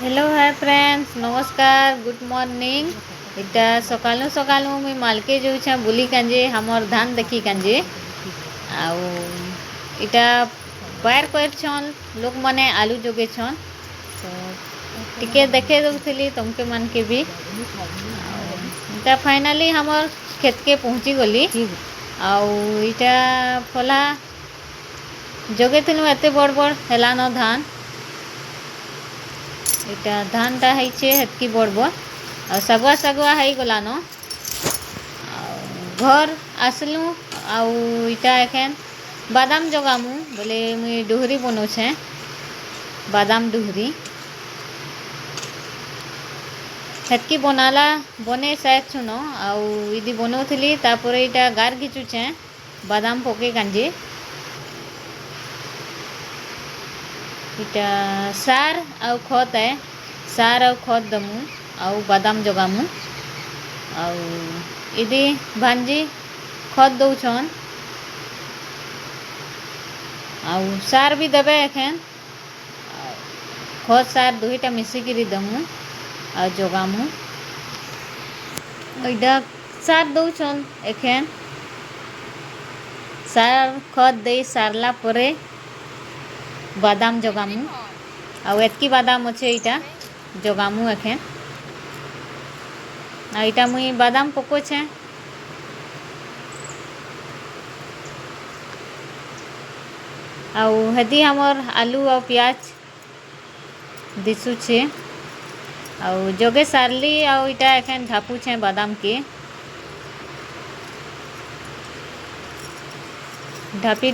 Hello hi friends, नमस्कार, good morning. इटा सकालू सकालू मुई मालके जाऊँ बुली कांजे हमर धान देखी कांजे आउ इटा पार करछन लोक माने आलू जोगे छन तो टिके देखे दउथली तुमके मन के भी इटा फाइनली हमर खेत के पहुँची गली आउ इटा फला जोगे थलु एते बड़ बड़ हेलानो धान इटा धानटा है हेतकी बड़ बड़ और सगुआ सगुआ है गलान घर आसलु आउ इटा एखन बादाम जगामु बोले मुई डुहरी बनौछे बादाम डुहरी हेतकी बनाला बने सायक छुनो आउ इदी बनौथली तापर इटा गार घिचुछे बादाम पके कांजे इटा सार आउ खत है सार आउ खत दमु आउ बादाम जगामु आउ इदी भांजी खत दउछन आउ सार भी देबे एखन खत सार दुईटा मिसिकी दमु आउ जगामु इटा सार दउछन एखन सार खत दे सारला परे बादाम जगामु आउ एतकी बादाम अच्छे इटा जगामु एखन आ इटा मुई बादाम पकोछे आउ हेदी हमर आलू आउ प्याज दिशुछे आउ जोगे सारली आउ इटा एखन ढापुछे बादाम के ढापी